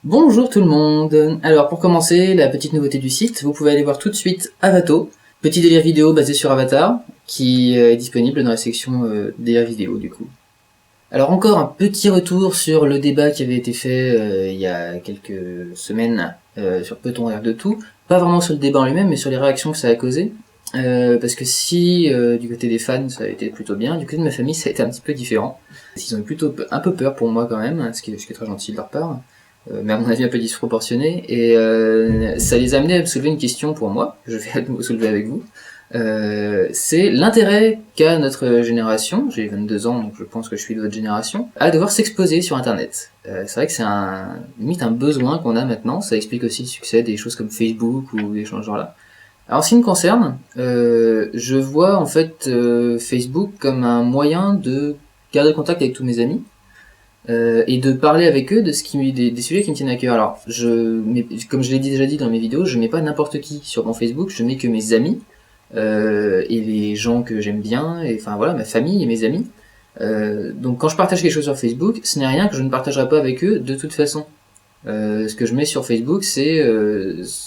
Bonjour tout le monde. Alors pour commencer, la petite nouveauté du site, vous pouvez aller voir tout de suite Avato, petit délire vidéo basé sur Avatar, qui est disponible dans la section délire vidéo du coup. Alors encore un petit retour sur le débat qui avait été fait il y a quelques semaines sur peut-on rire de tout, pas vraiment sur le débat en lui-même, mais sur les réactions que ça a causé. Parce que si du côté des fans ça a été plutôt bien, du côté de ma famille ça a été un petit peu différent. Ils ont eu plutôt un peu peur pour moi quand même, ce qui est très gentil de leur part. Mais à mon avis un peu disproportionné, et ça les a amenés à me soulever une question pour moi, que je vais à nouveau soulever avec vous. C'est l'intérêt qu'a notre génération, j'ai 22 ans donc je pense que je suis de votre génération, à devoir s'exposer sur internet. C'est vrai que c'est limite un besoin qu'on a maintenant, ça explique aussi le succès des choses comme Facebook ou des choses genre là. Alors en ce qui me concerne, je vois en fait Facebook comme un moyen de garder contact avec tous mes amis, et de parler avec eux de des sujets qui me tiennent à cœur. Alors, comme je l'ai déjà dit dans mes vidéos, je mets pas n'importe qui sur mon Facebook, je mets que mes amis, et les gens que j'aime bien, et enfin voilà, ma famille et mes amis. Donc quand je partage quelque chose sur Facebook, ce n'est rien que je ne partagerai pas avec eux de toute façon. Ce que je mets sur Facebook, c'est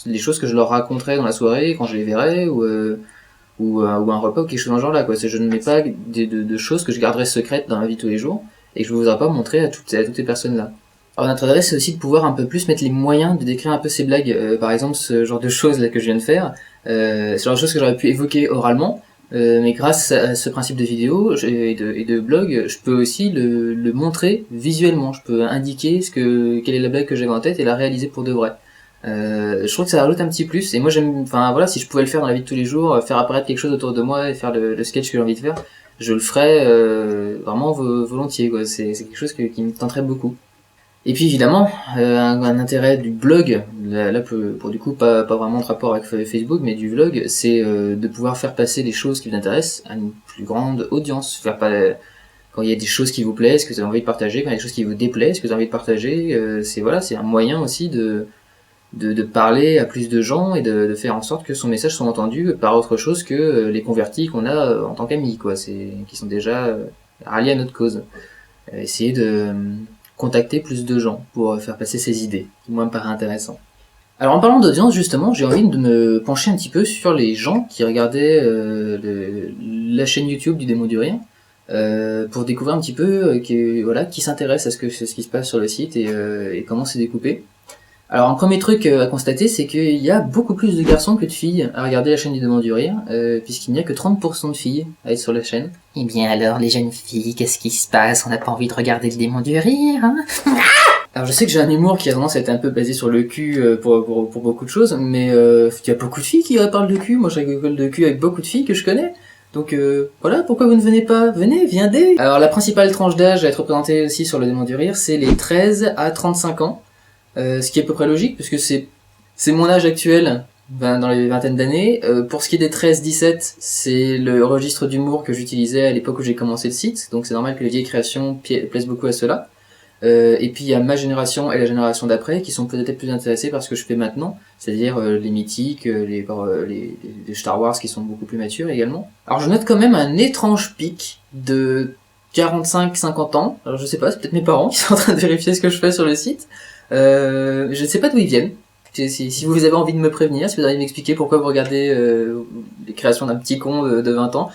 les choses que je leur raconterai dans la soirée, quand je les verrai, ou un repas ou quelque chose dans ce genre là, quoi. Je ne mets pas de choses que je garderai secrètes dans la vie de tous les jours et que je ne voudrais pas montrer à toutes ces personnes là. Alors notre adresse c'est aussi de pouvoir un peu plus mettre les moyens de décrire un peu ces blagues, par exemple ce genre de choses là que je viens de faire, ce genre de choses que j'aurais pu évoquer oralement, mais grâce à ce principe de vidéo et de blog, je peux aussi le montrer visuellement, je peux indiquer quelle est la blague que j'avais en tête et la réaliser pour de vrai. Je trouve que ça rajoute un petit plus, et moi j'aime, enfin voilà, si je pouvais le faire dans la vie de tous les jours, faire apparaître quelque chose autour de moi et faire le sketch que j'ai envie de faire, je le ferais vraiment volontiers, quoi. C'est quelque chose qui me tenterait beaucoup. Et puis évidemment, un intérêt du blog, là pour du coup pas vraiment de rapport avec Facebook, mais du vlog, c'est de pouvoir faire passer les choses qui vous intéressent à une plus grande audience. Quand il y a des choses qui vous plaisent, que vous avez envie de partager, quand il y a des choses qui vous déplaisent, que vous avez envie de partager, c'est un moyen aussi de parler à plus de gens et de faire en sorte que son message soit entendu par autre chose que les convertis qu'on a en tant qu'amis, quoi, qui sont déjà ralliés à notre cause. Essayer de contacter plus de gens pour faire passer ses idées, qui moi me paraît intéressant. Alors en parlant d'audience justement, j'ai envie de me pencher un petit peu sur les gens qui regardaient la chaîne YouTube du Démon du Rire, pour découvrir un petit peu qui s'intéresse à ce qui se passe sur le site et comment c'est découpé. Alors un premier truc à constater, c'est qu'il y a beaucoup plus de garçons que de filles à regarder la chaîne du Démon du Rire, puisqu'il n'y a que 30% de filles à être sur la chaîne. Eh bien alors les jeunes filles, qu'est-ce qui se passe? On n'a pas envie de regarder le Démon du Rire, hein? Alors je sais que j'ai un humour qui a tendance à être un peu basé sur le cul pour beaucoup de choses, mais il y a beaucoup de filles qui parlent de cul. Moi je rigole de cul avec beaucoup de filles que je connais. Donc voilà, pourquoi vous ne venez pas? Venez, viendez. Alors la principale tranche d'âge à être représentée aussi sur le Démon du Rire, c'est les 13 à 35 ans. Ce qui est à peu près logique, puisque c'est mon âge actuel, dans les vingtaines d'années. Pour ce qui est des 13-17, c'est le registre d'humour que j'utilisais à l'époque où j'ai commencé le site, donc c'est normal que les vieilles créations plaisent beaucoup à ceux-là. Et puis il y a ma génération et la génération d'après qui sont peut-être plus intéressés par ce que je fais maintenant, c'est-à-dire les mythiques, les Star Wars qui sont beaucoup plus matures également. Alors je note quand même un étrange pic de 45-50 ans. Alors je sais pas, c'est peut-être mes parents qui sont en train de vérifier ce que je fais sur le site. Je ne sais pas d'où ils viennent. Si vous avez envie de me prévenir, si vous avez envie de m'expliquer pourquoi vous regardez les créations d'un petit con de 20 ans,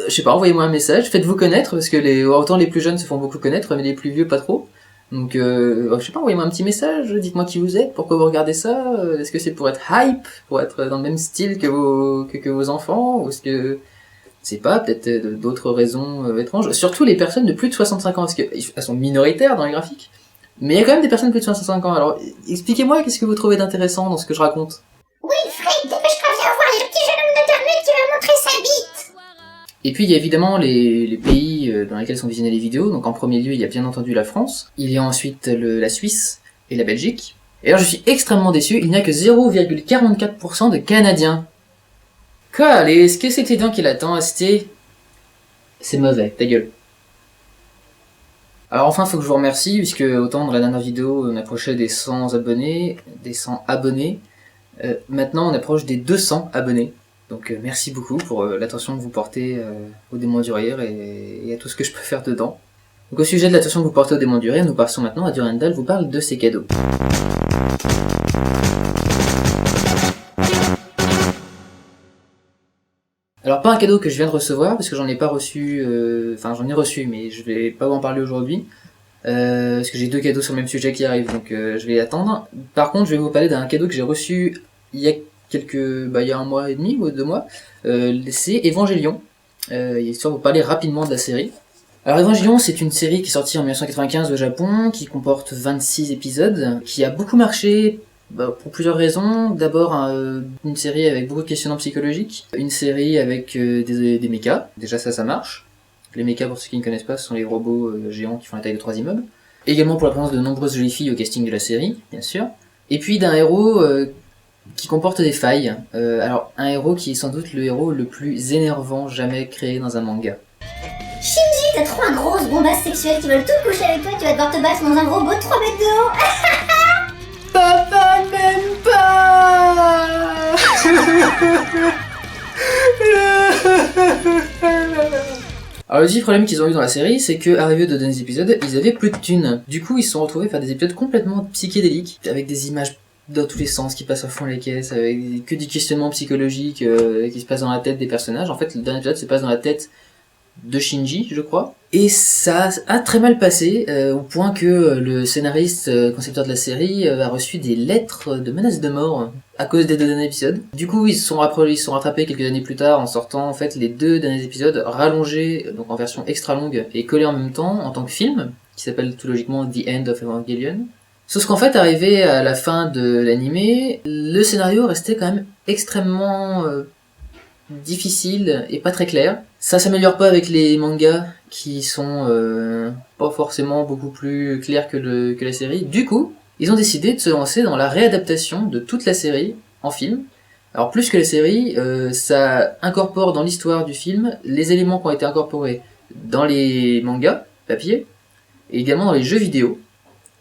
je sais pas, envoyez-moi un message, faites-vous connaître, parce que autant les plus jeunes se font beaucoup connaître, mais les plus vieux pas trop. Donc je sais pas, envoyez-moi un petit message, dites-moi qui vous êtes, pourquoi vous regardez ça, est-ce que c'est pour être hype, pour être dans le même style que vos enfants, ou est-ce que c'est pas, peut-être d'autres raisons étranges. Surtout les personnes de plus de 65 ans, parce qu'elles sont minoritaires dans les graphiques. Mais il y a quand même des personnes de plus de 65 ans, alors expliquez-moi qu'est-ce que vous trouvez d'intéressant dans ce que je raconte. Oui, Fred, dépêche-toi, viens voir, il y a le petit jeune homme d'internet qui va montrer sa bite. Et puis il y a évidemment les pays dans lesquels sont visionnées les vidéos, donc en premier lieu il y a bien entendu la France, il y a ensuite la Suisse et la Belgique. Et alors je suis extrêmement déçu, il n'y a que 0,44% de Canadiens. Quoi, allez, est-ce que c'était donc qu'il attend, c'était... C'est mauvais, ta gueule. Alors enfin, faut que je vous remercie, puisque autant dans la dernière vidéo, on approchait des 100 abonnés, maintenant on approche des 200 abonnés. Donc merci beaucoup pour l'attention que vous portez au Démon du Rire et à tout ce que je peux faire dedans. Donc au sujet de l'attention que vous portez au démon du rire, nous passons maintenant à Durandal vous parle de ses cadeaux. Alors pas un cadeau que je viens de recevoir, parce que j'en ai pas reçu, enfin j'en ai reçu, mais je vais pas vous en parler aujourd'hui, parce que j'ai 2 cadeaux sur le même sujet qui arrivent, donc je vais attendre. Par contre, je vais vous parler d'un cadeau que j'ai reçu il y a il y a 1 mois et demi ou 2 mois, c'est Evangelion, histoire de vous parler rapidement de la série. Alors Evangelion, c'est une série qui est sortie en 1995 au Japon, qui comporte 26 épisodes, qui a beaucoup marché pour plusieurs raisons. D'abord, une série avec beaucoup de questionnements psychologiques, une série avec des mechas, déjà ça marche. Les mechas, pour ceux qui ne connaissent pas, ce sont les robots géants qui font la taille de 3 immeubles. Également pour la présence de nombreuses jolies filles au casting de la série, bien sûr. Et puis d'un héros qui comporte des failles. Alors un héros qui est sans doute le héros le plus énervant jamais créé dans un manga. Shinji, t'as trop un gros bombasse sexuel qui veulent tout coucher avec toi et tu vas devoir te battre dans un robot de 3 mètres de haut. Papa m'aime pas. Alors le petit problème qu'ils ont eu dans la série, c'est que arrivé aux 2 derniers épisodes, ils avaient plus de thunes. Du coup, ils se sont retrouvés à faire des épisodes complètement psychédéliques, avec des images dans tous les sens qui passent à fond les caisses, avec que du questionnement psychologique qui se passe dans la tête des personnages. En fait, le dernier épisode se passe dans la tête de Shinji, je crois. Et ça a très mal passé, au point que le scénariste concepteur de la série a reçu des lettres de menaces de mort à cause des 2 derniers épisodes. Du coup, ils se sont rattrapés quelques années plus tard en sortant en fait les 2 derniers épisodes rallongés, donc en version extra longue et collés en même temps en tant que film, qui s'appelle tout logiquement The End of Evangelion. Sauf qu'en fait, arrivé à la fin de l'animé, le scénario restait quand même extrêmement difficile et pas très clair. Ça s'améliore pas avec les mangas qui sont pas forcément beaucoup plus clairs que la série. Du coup, ils ont décidé de se lancer dans la réadaptation de toute la série en film. Alors plus que la série, ça incorpore dans l'histoire du film les éléments qui ont été incorporés dans les mangas papier et également dans les jeux vidéo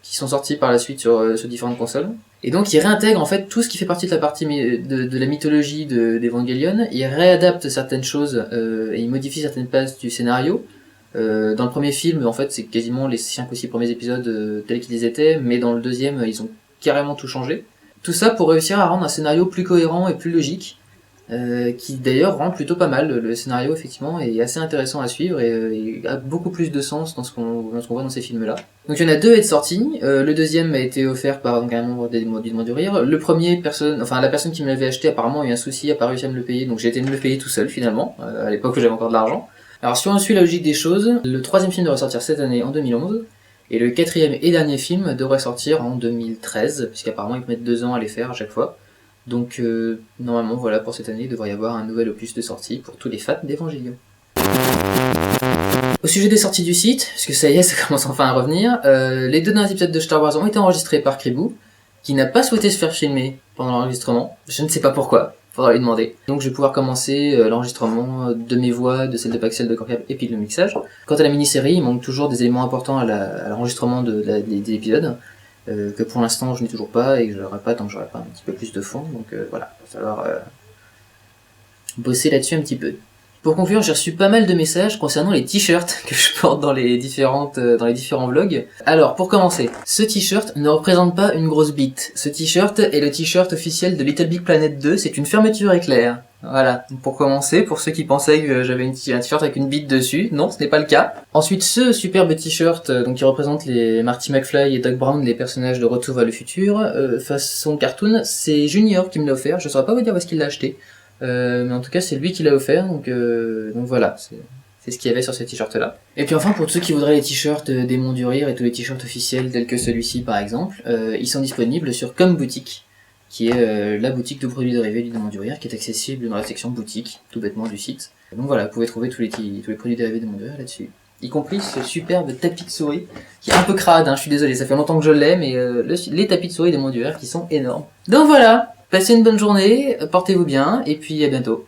qui sont sortis par la suite sur différentes consoles. Et donc il réintègre en fait tout ce qui fait partie de la partie de la mythologie d'Evangelion, il réadapte certaines choses et il modifie certaines passes du scénario. Dans le premier film, en fait, c'est quasiment les 5 ou 6 premiers épisodes tels qu'ils étaient, mais dans le deuxième, ils ont carrément tout changé. Tout ça pour réussir à rendre un scénario plus cohérent et plus logique, qui d'ailleurs rend plutôt pas mal. Le scénario, effectivement, est assez intéressant à suivre et a beaucoup plus de sens dans ce qu'on voit dans ces films-là. Donc il y en a 2 à être sortis. Le deuxième a été offert par donc, un membre du Démon du Rire. Le premier, la personne qui me l'avait acheté apparemment a eu un souci, a pas réussi à me le payer, donc j'ai été me le payer tout seul finalement, à l'époque où j'avais encore de l'argent. Alors si on suit la logique des choses, le 3e film devrait sortir cette année en 2011, et le 4e et dernier film devrait sortir en 2013, puisqu'apparemment ils mettent 2 ans à les faire à chaque fois. Donc normalement voilà, pour cette année il devrait y avoir un nouvel opus de sortie pour tous les fans d'Evangelion. Au sujet des sorties du site, parce que ça y est, ça commence enfin à revenir, les 2 derniers épisodes de Star Wars ont été enregistrés par Kribou, qui n'a pas souhaité se faire filmer pendant l'enregistrement, je ne sais pas pourquoi, faudra lui demander. Donc je vais pouvoir commencer l'enregistrement de mes voix, de celle de Paxel, de Corcap et puis le mixage. Quant à la mini-série, il manque toujours des éléments importants à l'enregistrement des épisodes, que pour l'instant je n'ai toujours pas et que je n'aurai pas tant que j'aurai pas un petit peu plus de fond, donc voilà, il va falloir bosser là-dessus un petit peu. Pour conclure, j'ai reçu pas mal de messages concernant les t-shirts que je porte dans les différents vlogs. Alors, pour commencer, ce t-shirt ne représente pas une grosse bite. Ce t-shirt est le t-shirt officiel de Little Big Planet 2, c'est une fermeture éclair. Voilà, pour commencer, pour ceux qui pensaient que j'avais un t-shirt avec une bite dessus, non, ce n'est pas le cas. Ensuite, ce superbe t-shirt qui représente les Marty McFly et Doc Brown, les personnages de Retour vers le futur, façon cartoon, c'est Junior qui me l'a offert, je saurais pas vous dire où est-ce qu'il l'a acheté. Mais en tout cas c'est lui qui l'a offert, donc voilà, c'est ce qu'il y avait sur ce t-shirt là. Et puis enfin, pour ceux qui voudraient les t-shirts Démon du Rire et tous les t-shirts officiels tels que celui-ci par exemple, ils sont disponibles sur Comme Boutique, qui est la boutique de produits dérivés du Démon du Rire, qui est accessible dans la section boutique, tout bêtement du site. Donc voilà, vous pouvez trouver tous les produits dérivés du Démon du Rire là-dessus. Y compris ce superbe tapis de souris, qui est un peu crade, je suis désolé, ça fait longtemps que je l'ai, mais les tapis de souris Démon du Rire qui sont énormes. Donc voilà, passez une bonne journée, portez-vous bien, et puis à bientôt.